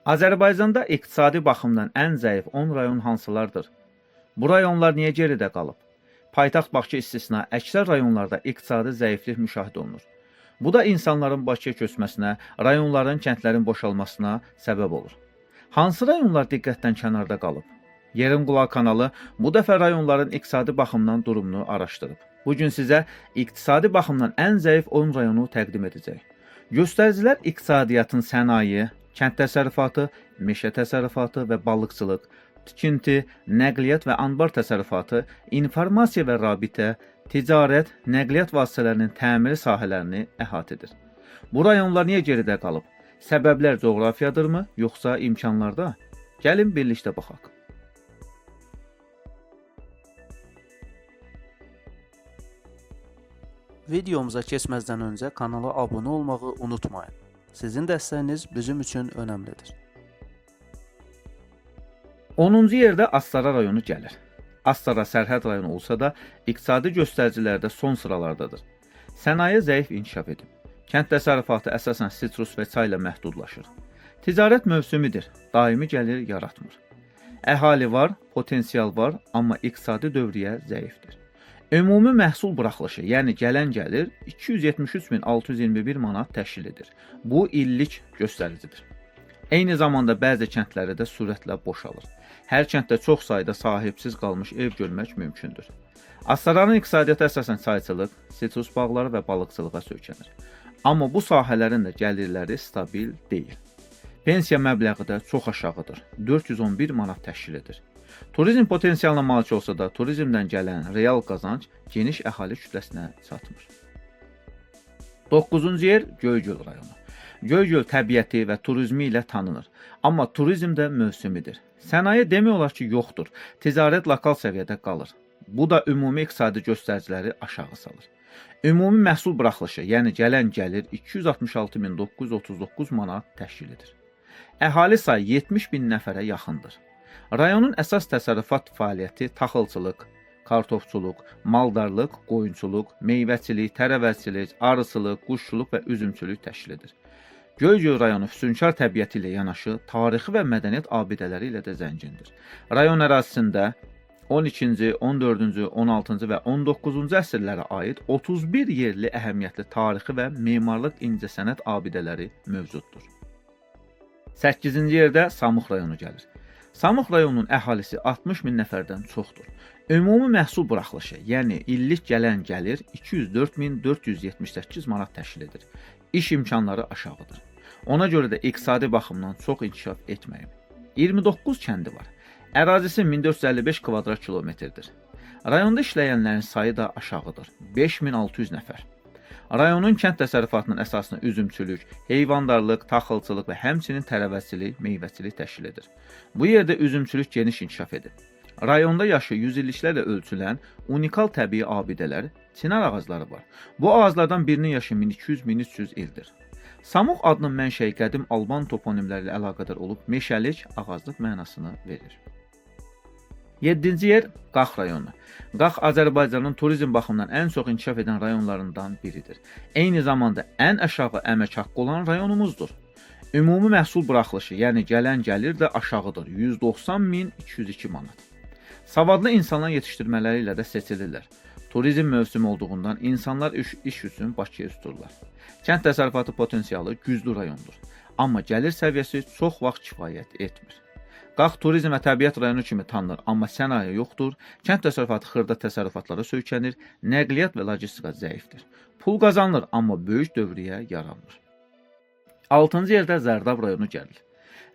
Azərbaycanda iqtisadi baxımdan ən zəif 10 rayon hansılardır? Bu rayonlar niyə geridə qalıb? Paytaxt Bakı istisna əksər rayonlarda iqtisadi zəiflik müşahidə olunur. Bu da insanların Bakıya köçməsinə, rayonların, kəndlərin boşalmasına səbəb olur. Hansı rayonlar diqqətdən kənarda qalıb? Yerin Qulağı kanalı bu dəfə rayonların iqtisadi baxımdan durumunu araşdırıb. Bugün sizə iqtisadi baxımdan ən zəif 10 rayonu təqdim edəcək. Göstəricilər iqtisadiyyatın sənaye, kənd təsərrüfatı, meşə təsərrüfatı və balıqçılıq, tikinti, nəqliyyat və anbar təsərrüfatı, informasiya və rabitə, ticarət, nəqliyyat vasitələrinin təmiri sahələrini əhatə edir. Bu rayonlar niyə geridə qalıb? Səbəblər coğrafiyadırmı, yoxsa imkanlarda? Gəlin birlikdə baxaq. Videomuza keçməzdən öncə kanala abunə olmağı unutmayın. Sizin dəstəyiniz bizim üçün önəmlidir. 10-cu yerdə Astara rayonu gəlir. Astara sərhəd rayonu olsa da, iqtisadi göstəricilərdə son sıralardadır. Sənaye zəif inkişaf edib. Kənd təsərrüfatı əsasən sitrus və çay ilə məhdudlaşır. Ticarət mövsümidir, daimi gəlir yaratmır. Əhali var, potensial var, amma iqtisadi dövriyyə zəifdir. Ümumi məhsul buraxılışı, yəni gələn gəlir 273.621 manat təşkil edir. Bu illik göstəricidir. Eyni zamanda bəzi kəndləri də sürətlə boşalır. Hər kənddə çox sayda sahibsiz qalmış ev görmək mümkündür. Astaranın iqtisadiyyatı əsasən çayçılıq, sitrus bağları və balıqçılığa söykənir. Amma bu sahələrin də gəlirləri stabil deyil. Pensiya məbləği də çox aşağıdır, 411 manat təşkil edir. Turizm potensialına malik olsa da, turizmdən gələn real qazanc geniş əhali kütləsinə çatmır. 9-cu yer Göygöl rayonu. Göygöl təbiəti və turizmi ilə tanınır, amma turizm də mövsümidir. Sənaye demək olar ki, yoxdur, ticarət lokal səviyyədə qalır. Bu da ümumi iqtisadi göstəriciləri aşağı salır. Ümumi məhsul buraxılışı, yəni gələn gəlir 266.939 manat təşkil edir. Əhali sayı 70.000 nəfərə yaxındır. Rayonun əsas təsərrüfat fəaliyyəti taxılçılıq, kartofçuluq, maldarlıq, qoyunçuluq, meyvəçilik, tərəvəzçilik, arıçılıq, quşçuluq və üzümçülük təşkil edir. Göygöl rayonu füsunkar təbiəti ilə yanaşı, tarixi və mədəniyyət abidələri ilə də zəngindir. Rayon ərazisində 12-ci, 14-cü, 16-cı və 19-cu əsrlərə aid 31 yerli əhəmiyyətli tarixi və memarlıq incəsənət abidələri mövcuddur. 8-ci yerdə Samux rayonu gəlir. Samux rayonunun əhalisi 60.000 nəfərdən çoxdur. Ümumi məhsul buraxılışı, yəni illik gələn gəlir 204.478 manat təşkil edir. İş imkanları aşağıdır. Ona görə də iqtisadi baxımdan çox inkişaf etməyib. 29 kəndi var. Ərazisi 1455 kvadrat kilometrdir. Rayonda işləyənlərin sayı da aşağıdır, 5600 nəfər. Rayonun kənd təsərrüfatının əsasını üzümçülük, heyvandarlıq, taxılçılıq və həmçinin tərəvəzçilik, meyvəçilik təşkil edir. Bu yerdə üzümçülük geniş inkişaf edib. Rayonda yaşı 100 illiklərlə ölçülən unikal təbii abidələr, çinar ağacları var. Bu ağaclardan birinin yaşı 1200-1300 ildir. Samux adının mənşəyi qədim Alban toponimləri ilə əlaqədar olub, meşəlik, ağaclıq mənasını verir. 7-ci yer Qax rayonu. Qax Azərbaycanın turizm baxımından ən çox inkişaf edən rayonlarından biridir. Eyni zamanda ən aşağı əmək haqqı olan rayonumuzdur. Ümumi məhsul buraxılışı, yəni gələn gəlir də aşağıdır, 190.202 manat. Savadlı insanlar yetişdirmələri ilə də seçilirlər. Turizm mövsümü olduğundan insanlar iş üçün Bakıya üz tuturlar. Kənd təsərrüfatı potensialı güclü rayondur, amma gəlir səviyyəsi çox vaxt kifayət etmir. Qax turizm və təbiət rayonu kimi tanınır, amma sənaye yoxdur, kənd təsərrüfatı xırda təsərrüfatlara söykənir, nəqliyyat və logistika zəifdir. Pul qazanılır, amma böyük dövriyyə yaranmır. 6-cı yerdə Zərdab rayonu gəlir.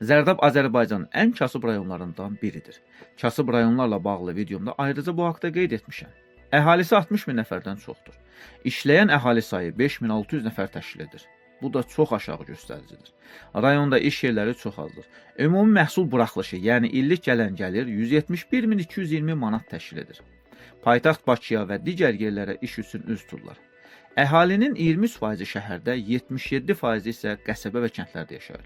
Zərdab Azərbaycanın ən kasıb rayonlarından biridir. Kasıb rayonlarla bağlı videomda ayrıca bu haqda qeyd etmişəm. Əhalisi 60.000 nəfərdən çoxdur. İşləyən əhali sayı 5600 nəfər təşkil edir. Bu da çox aşağı göstəricidir. Rayonda iş yerləri çox azdır. Ümumi məhsul buraxılışı, yəni illik gələn gəlir 171.220 manat təşkil edir. Paytaxt Bakıya və digər yerlərə iş üçün üz tuturlar. Əhalinin 23% şəhərdə, 77% isə qəsəbə və kəndlərdə yaşayır.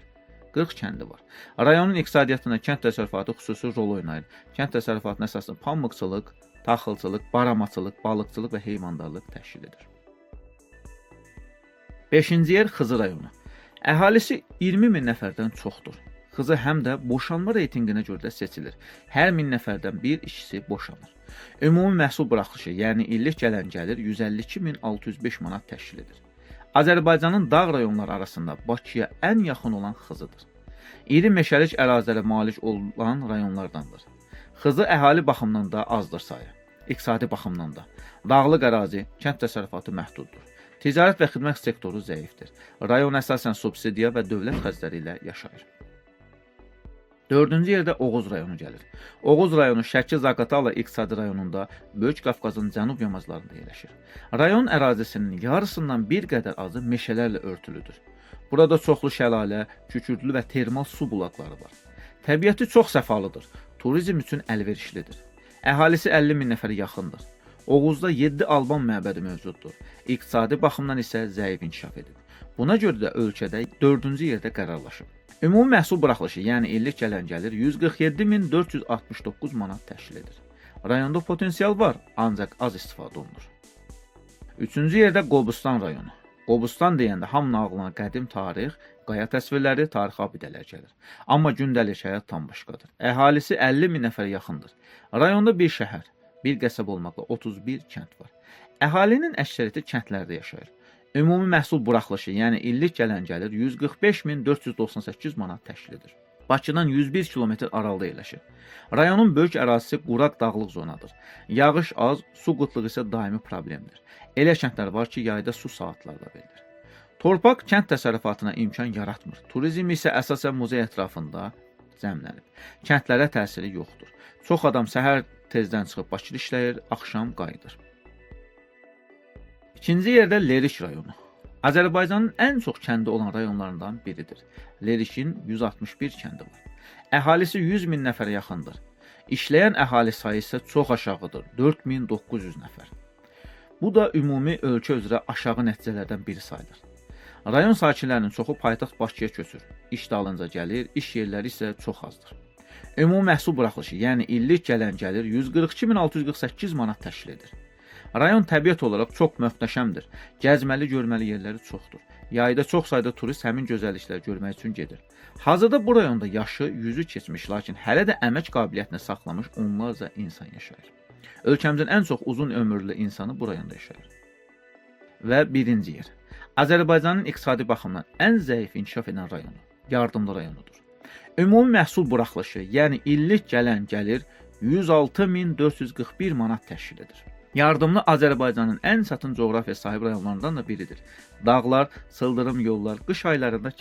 40 kəndi var. Rayonun iqtisadiyyatında kənd təsərrüfatı xüsusi rol oynayır. Kənd təsərrüfatının əsasını pambıqçılıq, taxılçılıq, baramaçılıq, balıqçılıq və heyvandarlıq təşkil edir. 5-ci yer Xızı rayonu. Əhalisi 20.000 nəfərdən çoxdur. Xızı həm də boşanma reytinqinə görə də seçilir. Hər 1000 nəfərdən bir işçisi boşanır. Ümumi məhsul buraxılışı, yəni illik gələn gəlir 152.605 manat təşkil edir. Azərbaycanın dağ rayonları arasında Bakıya ən yaxın olan Xızıdır. İri meşəlik ərazilərə malik olan rayonlardandır. Xızı əhali baxımından da azdır sayı. İqtisadi baxımdan da. Dağlıq ərazi, kənd təsərrüfatı məhduddur. Ticarət və xidmət sektoru zəifdir. Rayon əsasən subsidiya və dövlət xərcləri ilə yaşayır. 4-cü yerdə Oğuz rayonu gəlir. Oğuz rayonu Şəki-Zaqatala iqtisadi rayonunda Böyük Qafqazın cənub yamaclarında yerləşir. Rayon ərazisinin yarısından bir qədər azı meşələrlə örtülüdür. Burada çoxlu şəlalə, kükürdlü və termal su bulaqları var. Təbiəti çox səfalıdır. Turizm üçün əlverişlidir. Əhalisi 50.000 nəfərə yaxındır. Oğuzda 7 Alban məbədi mövcuddur. İqtisadi baxımdan isə zəif inkişaf edib. Buna görə də ölkədə 4-cü yerdə qərarlaşıb. Ümumi məhsul buraxılışı, yəni illik gələn gəlir 147.469 manat təşkil edir. Rayonda potensial var, ancaq az istifadə olunur. 3-cü yerdə Qobustan rayonu. Qobustan deyəndə hamının ağlına qədim tarix, qaya təsvirləri, tarixi abidələr gəlir. Amma gündəlik həyat tam başqadır. Əhalisi 50.000 nəfərə yaxındır. Rayonda bir şəhər, bir qəsəbə olmaqla 31 kənd var. Əhalinin əksəriyyəti kəndlərdə yaşayır. Ümumi məhsul buraxılışı, yəni illik gələn gəlir 145.498 manat təşkil edir. Bakıdan 101 km aralıda yerləşir. Rayonun böyük ərazisi quraq dağlıq zonadır. Yağış az, su qıtlığı isə daimi problemdir. Elə kəndlər var ki, yayda su saatlarda verilir. Torpaq kənd təsərrüfatına imkan yaratmır. Turizm isə əsasən muzey ətrafında cəmlənib. Kəndlərə təsiri yoxdur. Çox adam səhər tezdən çıxıb Bakıda işləyir, axşam qayıdır. 2-ci yerdə Lerik rayonu. Azərbaycanın ən çox kəndi olan rayonlarından biridir. Lerik'in 161 kəndi var. Əhalisi 100.000 nəfərə yaxındır. İşləyən əhali sayı isə çox aşağıdır, 4900 nəfər. Bu da ümumi ölkə üzrə aşağı nəticələrdən biri sayılır. Rayon sakinlərinin çoxu paytaxt Bakıya köçür. İş dalınca gəlir, iş yerləri isə çox azdır. Ümumi məhsul buraxılışı, yəni illik gələn gəlir 142.648 manat təşkil edir. Rayon təbiət olaraq çox möhtəşəmdir. Gəzməli, görməli yerləri çoxdur. Yayda çox sayda turist həmin gözəllikləri görmək üçün gedir. Hazırda bu rayonda yaşı 100-ü keçmiş, lakin hələ də əmək qabiliyyətini saxlamış onlarca insan yaşayır. Ölkəmizin ən çox uzun ömürlü insanı bu rayonda yaşayır. Və 1-ci yer. Azərbaycanın iqtisadi baxımdan ən zəif inkişaf edən rayonu, Yardımlı rayonudur. Ümumi məhsul buraxılışı, yəni illik gələn gəlir 106.441 manat təşkil edir. Yardımlı Azərbaycanın ən çətin coğrafiya sahib rayonlarından da biridir. Dağlar, sıldırım yollar, qış aylarında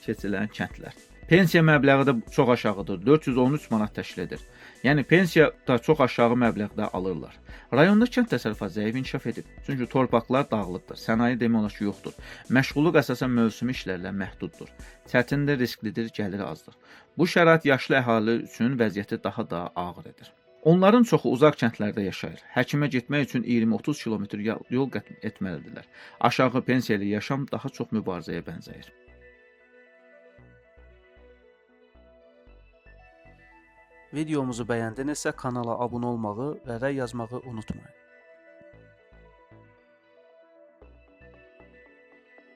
keçilən kəndlər. Pensiya məbləği də çox aşağıdır, 413 manat təşkil edir. Yəni pensiya da çox aşağı məbləğdə alırlar. Rayonda kənd təsərrüfatı zəif inkişaf edib, çünki torpaqlar dağlıqdır, sənaye demək olar ki, yoxdur. Məşğulluq əsasən mövsümi işlərlə məhduddur. Çətindir, risklidir, gəliri azdır. Bu şərait yaşlı əhali üçün vəziyyəti daha da ağır edir. Onların çoxu uzaq kəndlərdə yaşayır. Həkimə getmək üçün 20-30 kilometr yol qət etməlidirlər. Aşağı pensiyeli yaşam daha çox mübarizəyə bənzəyir. Videomuzu bəyəndinizsə kanala abunə olmağı və rəy yazmağı unutmayın.